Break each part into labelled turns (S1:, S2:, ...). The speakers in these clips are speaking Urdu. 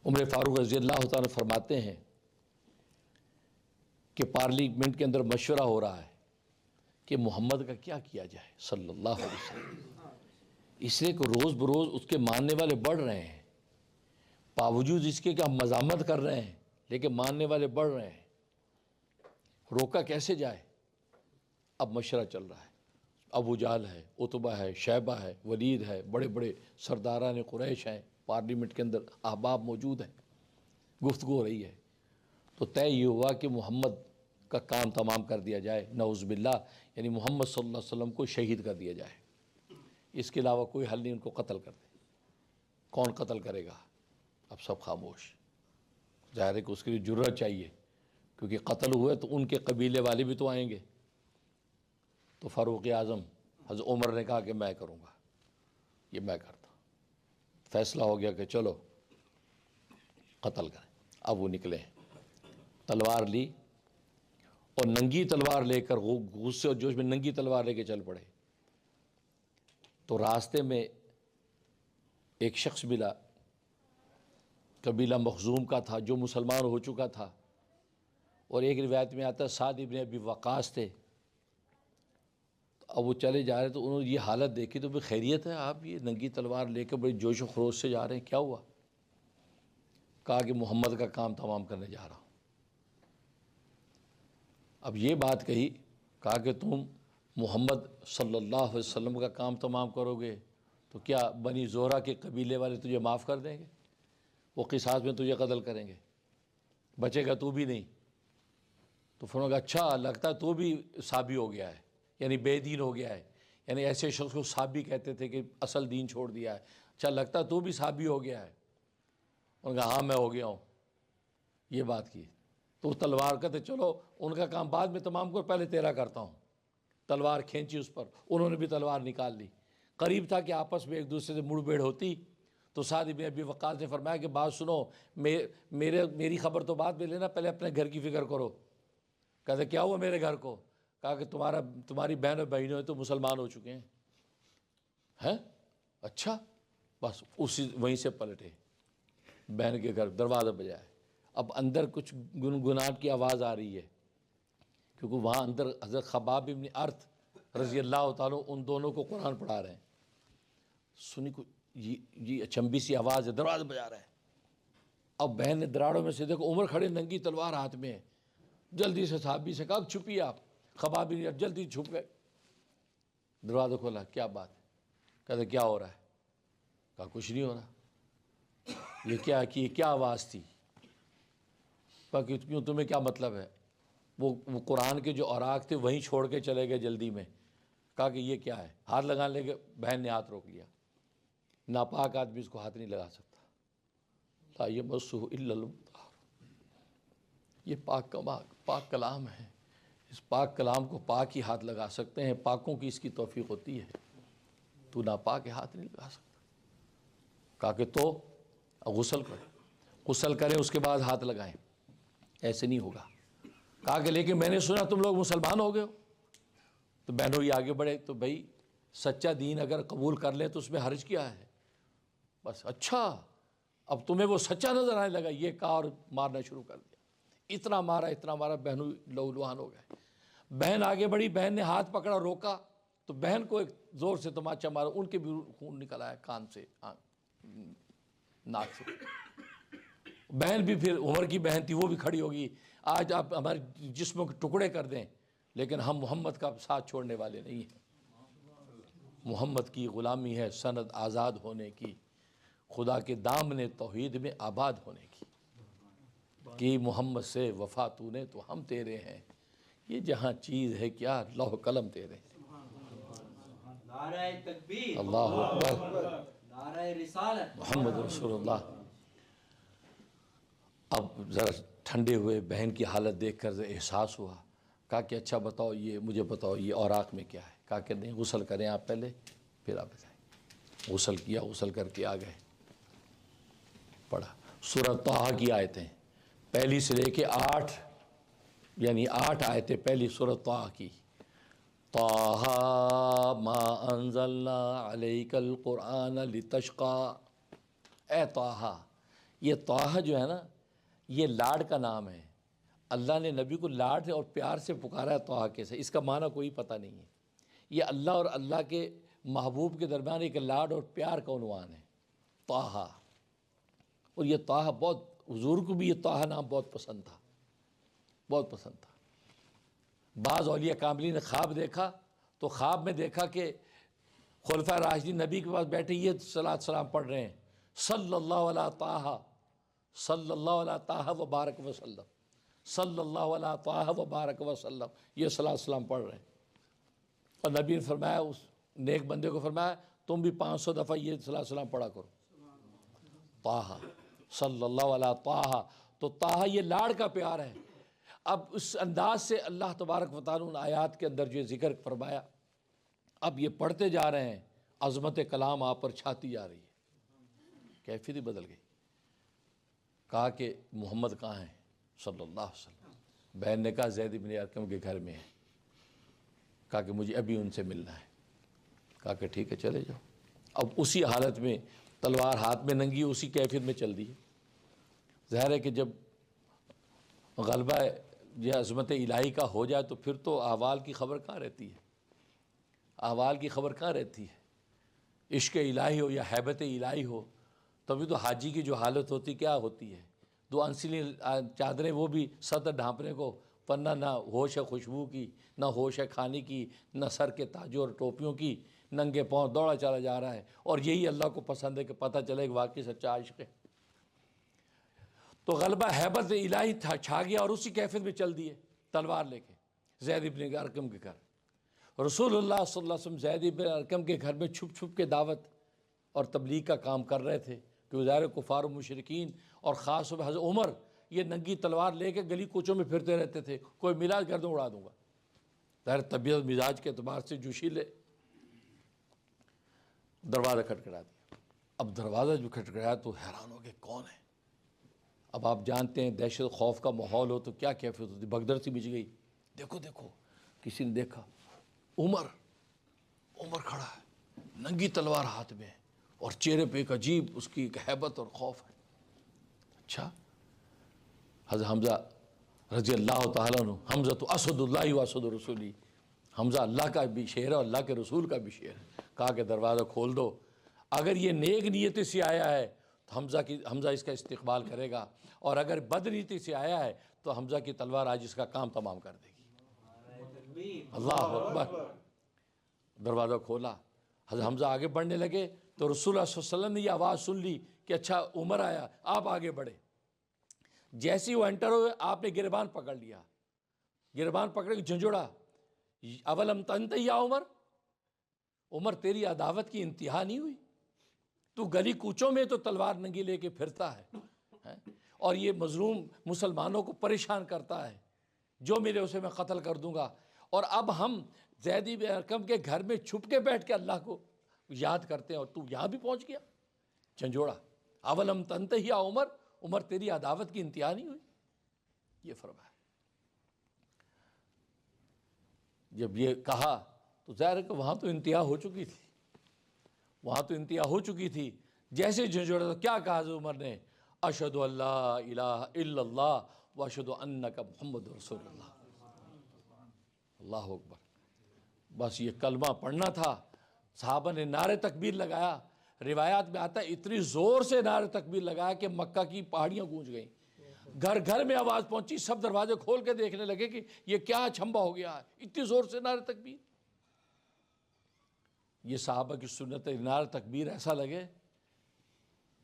S1: عمر فاروق رضی اللہ تعالیٰ فرماتے ہیں کہ پارلیمنٹ کے اندر مشورہ ہو رہا ہے کہ محمد کا کیا کیا جائے صلی اللہ علیہ وسلم، اس لیے کہ روز بروز اس کے ماننے والے بڑھ رہے ہیں، باوجود اس کے کہ ہم مزاحمت کر رہے ہیں لیکن ماننے والے بڑھ رہے ہیں، روکا کیسے جائے؟ اب مشورہ چل رہا ہے، ابو جہل ہے، عتبہ ہے، شیبہ ہے، ولید ہے، بڑے بڑے سرداران قریش ہیں، پارلیمنٹ کے اندر احباب موجود ہیں، گفتگو ہو رہی ہے، تو طے یہ ہوا کہ محمد کا کام تمام کر دیا جائے، نعوذ باللہ، یعنی محمد صلی اللہ علیہ وسلم کو شہید کر دیا جائے، اس کے علاوہ کوئی حل نہیں، ان کو قتل کر دے۔ کون قتل کرے گا؟ اب سب خاموش، ظاہر ہے کہ اس کے لیے جرأت چاہیے، کیونکہ قتل ہوئے تو ان کے قبیلے والے بھی تو آئیں گے، تو فاروق اعظم حضرت عمر نے کہا کہ میں کروں گا، یہ میں کرتا ہوں۔ فیصلہ ہو گیا کہ چلو قتل کریں۔ اب وہ نکلے، تلوار لی اور ننگی تلوار لے کر، غصے اور جوش میں ننگی تلوار لے کے چل پڑے، تو راستے میں ایک شخص ملا، قبیلہ مخزوم کا تھا، جو مسلمان ہو چکا تھا، اور ایک روایت میں آتا ہے سعد ابن ابی وقاص تھے۔ اب وہ چلے جا رہے تو انہوں نے یہ حالت دیکھی تو بھی خیریت ہے، آپ یہ ننگی تلوار لے کے بڑی جوش و خروش سے جا رہے ہیں، کیا ہوا؟ کہا کہ محمد کا کام تمام کرنے جا رہا ہوں۔ اب یہ بات کہی، کہا کہ تم محمد صلی اللہ علیہ وسلم کا کام تمام کرو گے تو کیا بنی زہرہ کے قبیلے والے تجھے معاف کر دیں گے؟ وہ قصاص میں تجھے قتل کریں گے، بچے گا تو بھی نہیں۔ تو فرمایا کہ اچھا، لگتا ہے تو بھی صابی ہو گیا ہے، یعنی بے دین ہو گیا ہے، یعنی ایسے شخص کو صابی کہتے تھے کہ اصل دین چھوڑ دیا ہے، اچھا لگتا ہے تو بھی صابی ہو گیا ہے۔ انہوں نے کہا ہاں میں ہو گیا ہوں، یہ بات کی۔ تو تلوار کہتے چلو ان کا کام بعد میں تمام کر، پہلے تیرا کرتا ہوں۔ تلوار کھینچی اس پر، انہوں نے بھی تلوار نکال لی۔ قریب تھا کہ آپس میں ایک دوسرے سے مڑ بھیڑ ہوتی، تو سعد بن ابی وقاص نے فرمایا کہ بات سنو، میری خبر تو بعد میں لینا، پہلے اپنے گھر کی فکر کرو۔ کہتے کیا ہوا میرے گھر کو؟ کہا کہ تمہاری بہن اور بہنوں تو مسلمان ہو چکے ہیں۔ اچھا، بس وہیں سے پلٹے، بہن کے گھر دروازہ بجائے۔ اب اندر کچھ گنگناہٹ کی آواز آ رہی ہے، کیونکہ وہاں اندر حضرت خباب ابن ارت رضی اللہ تعالیٰ ان دونوں کو قرآن پڑھا رہے ہیں۔ سنی کو یہ اچنبی سی آواز ہے، دروازہ بجا رہا ہے۔ اب بہن نے دراڑوں میں سے دیکھو عمر کھڑے، ننگی تلوار ہاتھ میں ہے، جلدی سے صحابی سے کہا چھپیے آپ۔ خباب ابن ارت جلدی چھپ گئے، دروازہ کھولا، کیا بات ہے؟ کہتے کیا ہو رہا ہے؟ کہا کچھ نہیں ہو رہا۔ یہ کیا آواز تھی؟ کیوں تمہیں کیا مطلب ہے؟ وہ قرآن کے جو اوراق تھے وہیں چھوڑ کے چلے گئے جلدی میں۔ کہا کہ یہ کیا ہے؟ ہاتھ لگانے لگے، بہن نے ہاتھ روک لیا۔ ناپاک آدمی اس کو ہاتھ نہیں لگا سکتا۔ لا یمسہ الا المطہرون، یہ پاک کلام ہے، اس پاک کلام کو پاک ہی ہاتھ لگا سکتے ہیں، پاکوں کی اس کی توفیق ہوتی ہے، تو ناپاک ہاتھ نہیں لگا سکتا۔ کہا کہ تو غسل کریں اس کے بعد ہاتھ لگائیں، ایسے نہیں ہوگا۔ کہا کہ لیکن میں نے سنا تم لوگ مسلمان ہو گئے ہو۔ تو بہنوں یہ آگے بڑھے، تو بھائی سچا دین اگر قبول کر لیں تو اس میں حرج کیا ہے؟ بس اچھا، اب تمہیں وہ سچا نظر آنے لگا، یہ کہا اور مارنا شروع کر دیا۔ اتنا مارا، بہنوں لہو لہان ہو گئے۔ بہن آگے بڑھی، بہن نے ہاتھ پکڑا، روکا، تو بہن کو ایک زور سے تماچا مارا، ان کے بھی خون نکل آیا کان سے، ناک سے۔ بہن بھی پھر عمر کی بہن تھی، وہ بھی کھڑی ہوگی، آج آپ ہمارے جسموں کے ٹکڑے کر دیں لیکن ہم محمد کا ساتھ چھوڑنے والے نہیں ہیں۔ محمد کی غلامی ہے سند آزاد ہونے کی، خدا کے دامن توحید میں آباد ہونے کی، کہ محمد سے وفا تو نے تو ہم تیرے ہیں، یہ جہاں چیز ہے کیا لوح قلم تیرے ہیں۔
S2: نعرہ تکبیر،
S1: اللہ اکبر،
S2: نعرہ رسالت،
S1: محمد رسول اللہ۔ اب ذرا ٹھنڈے ہوئے، بہن کی حالت دیکھ کر احساس ہوا۔ کہا کہ اچھا بتاؤ، مجھے بتاؤ یہ اوراق میں کیا ہے؟ کہا کہ نہیں، غسل کریں آپ پہلے پھر آپ بتائیں۔ غسل کیا، غسل کر کے آ گئے، پڑھا سورۃ طٰہٰ کی آیتیں، پہلی سے لے کے 8، یعنی 8 آیتیں پہلی سورۃ طٰہٰ کی۔ طٰہٰ ما انزلنا علیک القرآن لتشقیٰ، اے طٰہٰ یہ طٰہٰ جو ہے نا، یہ لاڈ کا نام ہے۔ اللہ نے نبی کو لاڈ سے اور پیار سے پکارا ہے طٰہٰ کے سے، اس کا معنی کوئی پتہ نہیں ہے۔ یہ اللہ اور اللہ کے محبوب کے درمیان ایک لاڈ اور پیار کا عنوان ہے طٰہٰ۔ اور یہ طٰہٰ بہت، حضور کو بھی یہ طٰہٰ نام بہت پسند تھا، بہت پسند تھا۔ بعض اولیاء کاملین نے خواب دیکھا تو خواب میں دیکھا کہ خلفائے راشدین نبی کے پاس بیٹھے یہ صلاۃ سلام پڑھ رہے ہیں، صلی اللہ علیہ طٰہٰ، صلی اللہ علیہ طٰہٰ و بارک وسلم، صلی اللہ علیہ طٰہٰ و بارک وسلم، یہ صلاۃ سلام پڑھ رہے ہیں۔ اور نبی نے فرمایا، اس نیک بندے کو فرمایا تم بھی 500 دفعہ یہ صلاۃ سلام پڑھا کرو، طٰہٰ، صلی اللہ علیہ طٰہٰ۔ تو طٰہٰ یہ لاڑ کا پیار ہے۔ اب اس انداز سے اللہ تبارک و تعالیٰ ان آیات کے اندر جو ذکر فرمایا، اب یہ پڑھتے جا رہے ہیں، عظمت کلام آپ پر چھاتی جا رہی ہے، کیفیت ہی بدل گئی۔ کہا کہ محمد کہاں ہیں صلی اللہ علیہ وسلم؟ بہن نے کہا زید بن ارقم کے گھر میں ہے۔ کہا کہ مجھے ابھی ان سے ملنا ہے۔ کہا کہ ٹھیک ہے چلے جاؤ۔ اب اسی حالت میں تلوار ہاتھ میں ننگی، اسی کیفیت میں چل دی۔ ظاہر ہے کہ جب غلبہ یہ عظمت الہی کا ہو جائے تو پھر تو احوال کی خبر کہاں رہتی ہے، احوال کی خبر کہاں رہتی ہے۔ عشق الہی ہو یا حیبت الہی ہو، تبھی تو حاجی کی جو حالت ہوتی کیا ہوتی ہے، دو انسلی چادریں وہ بھی سطر ڈھانپنے کو، ورنہ نہ ہوش ہے خوشبو کی، نہ ہوش ہے کھانے کی، نہ سر کے تاجوں اور ٹوپیوں کی، ننگے پاؤں دوڑا چلا جا رہا ہے۔ اور یہی اللہ کو پسند ہے کہ پتہ چلے کہ واقعی سچا عاشق ہے۔ تو غلبہ حیبت الہی چھا گیا اور اسی کیفیت میں چل دیے تلوار لے کے زید بن ارقم کے گھر۔ رسول اللہ صلی اللہ علیہ وسلم زید بن ارقم کے گھر میں چھپ چھپ کے دعوت اور تبلیغ کا کام کر رہے تھے کہ ظاہر کفار و مشرکین اور خاص طور پہ حضرت عمر یہ ننگی تلوار لے کے گلی کوچوں میں پھرتے رہتے تھے، کوئی ملا گردن اڑا دوں گا۔ ظاہر طبیعت مزاج کے اعتبار سے جوشیلے۔ دروازہ کھٹکھٹا دیا۔ اب دروازہ جو کھٹکھٹایا تو حیران ہو گئے کون ہے۔ اب آپ جانتے ہیں دہشت خوف کا ماحول ہو تو کیا کیفیت ہوتی، بھگدڑ سی بچ گئی۔ دیکھو دیکھو، کسی نے دیکھا عمر کھڑا ہے، ننگی تلوار ہاتھ میں ہے، اور چہرے پہ ایک عجیب اس کی ایک ہیبت اور خوف ہے۔ اچھا، حضرت حمزہ رضی اللہ تعالیٰ عنہ، حمزہ تو اسد اللہ و اسد رسولی، حمزہ اللہ کا بھی شعر ہے اور اللہ کے رسول کا بھی شعر ہے۔ کہا کہ دروازہ کھول دو، اگر یہ نیک نیتی سے آیا ہے تو حمزہ اس کا استقبال کرے گا، اور اگر بد نیتی سے آیا ہے تو حمزہ کی تلوار آج اس کا کام تمام کر دے گی۔ اللہ اکبر۔ دروازہ کھولا، حضرت حمزہ آگے بڑھنے لگے تو رسول اللہ صلی اللہ علیہ وسلم نے یہ آواز سن لی کہ اچھا عمر آیا، آپ آگے بڑھے۔ جیسے ہی وہ انٹر ہوئے آپ نے گریبان پکڑ لیا، گریبان پکڑ کے جھنجھوڑا، اولم تنتہی یا عمر تیری عداوت کی انتہا نہیں ہوئی؟ تو گلی کوچوں میں تو تلوار ننگی لے کے پھرتا ہے اور یہ مظلوم مسلمانوں کو پریشان کرتا ہے، جو ملے اسے میں قتل کر دوں گا، اور اب ہم زید بن ارقم کے گھر میں چھپ کے بیٹھ کے اللہ کو یاد کرتے ہیں اور تو یہاں بھی پہنچ گیا۔ جھنجھوڑا، اولم تنتہی یا عمر تیری عداوت کی انتہا نہیں ہوئی؟ یہ فرمایا۔ جب یہ کہا تو ظاہر ہے کہ وہاں تو انتہا ہو چکی تھی، وہاں تو انتہا ہو چکی تھی۔ جیسے جھنجھوڑا تو کیا کہا حضرت عمر نے؟ اشہد ان لا الہ الا اللہ واشہد انک محمد رسول اللہ۔ اللہ اکبر۔ بس یہ کلمہ پڑھنا تھا۔ صحابہ نے نعرہ تکبیر لگایا، روایات میں آتا ہے اتنی زور سے نعرہ تکبیر لگایا کہ مکہ کی پہاڑیاں گونج گئیں، گھر گھر میں آواز پہنچی، سب دروازے کھول کے دیکھنے لگے کہ یہ کیا چھمبا ہو گیا ہے، اتنی زور سے نعرہ تکبیر۔ یہ صحابہ کی سنت نعرہ تکبیر ایسا لگے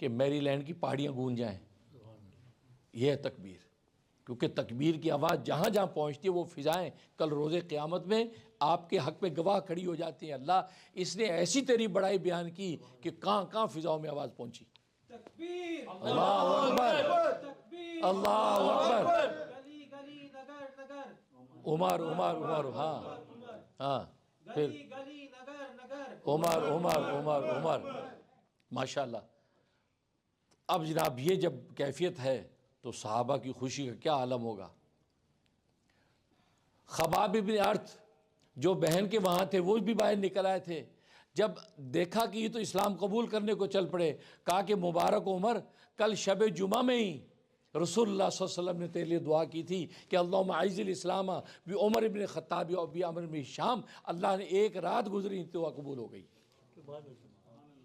S1: کہ میری لینڈ کی پہاڑیاں گونج جائیں۔ یہ ہے تکبیر، کیونکہ تکبیر کی آواز جہاں جہاں پہنچتی ہے وہ فضائیں کل روز قیامت میں آپ کے حق میں گواہ کھڑی ہو جاتی ہیں۔ اللہ اس نے ایسی تیری بڑائی بیان کی کہ کہاں کہاں فضاؤں میں آواز پہنچی۔
S2: تکبیر،
S1: اللہ اکبر،
S2: تکبیر،
S1: اللہ اکبر۔
S2: گلی گلی نگر نگر،
S1: عمر، ہاں پھر
S2: گلی گلی نگر نگر،
S1: عمر، ماشاءاللہ۔ اب جناب یہ جب کیفیت ہے تو صحابہ کی خوشی کا کیا عالم ہوگا۔ خباب بن ارت جو بہن کے وہاں تھے وہ بھی باہر نکل آئے تھے، جب دیکھا کہ یہ تو اسلام قبول کرنے کو چل پڑے، کہا کہ مبارک عمر، کل شب جمعہ میں ہی رسول اللہ صلی اللہ علیہ وسلم نے تیرے لیے دعا کی تھی کہ اللہم اعز الاسلام بی عمر ابن خطاب و بی عمر بن شام. اللہ نے ایک رات گزری، دعا قبول ہو گئی.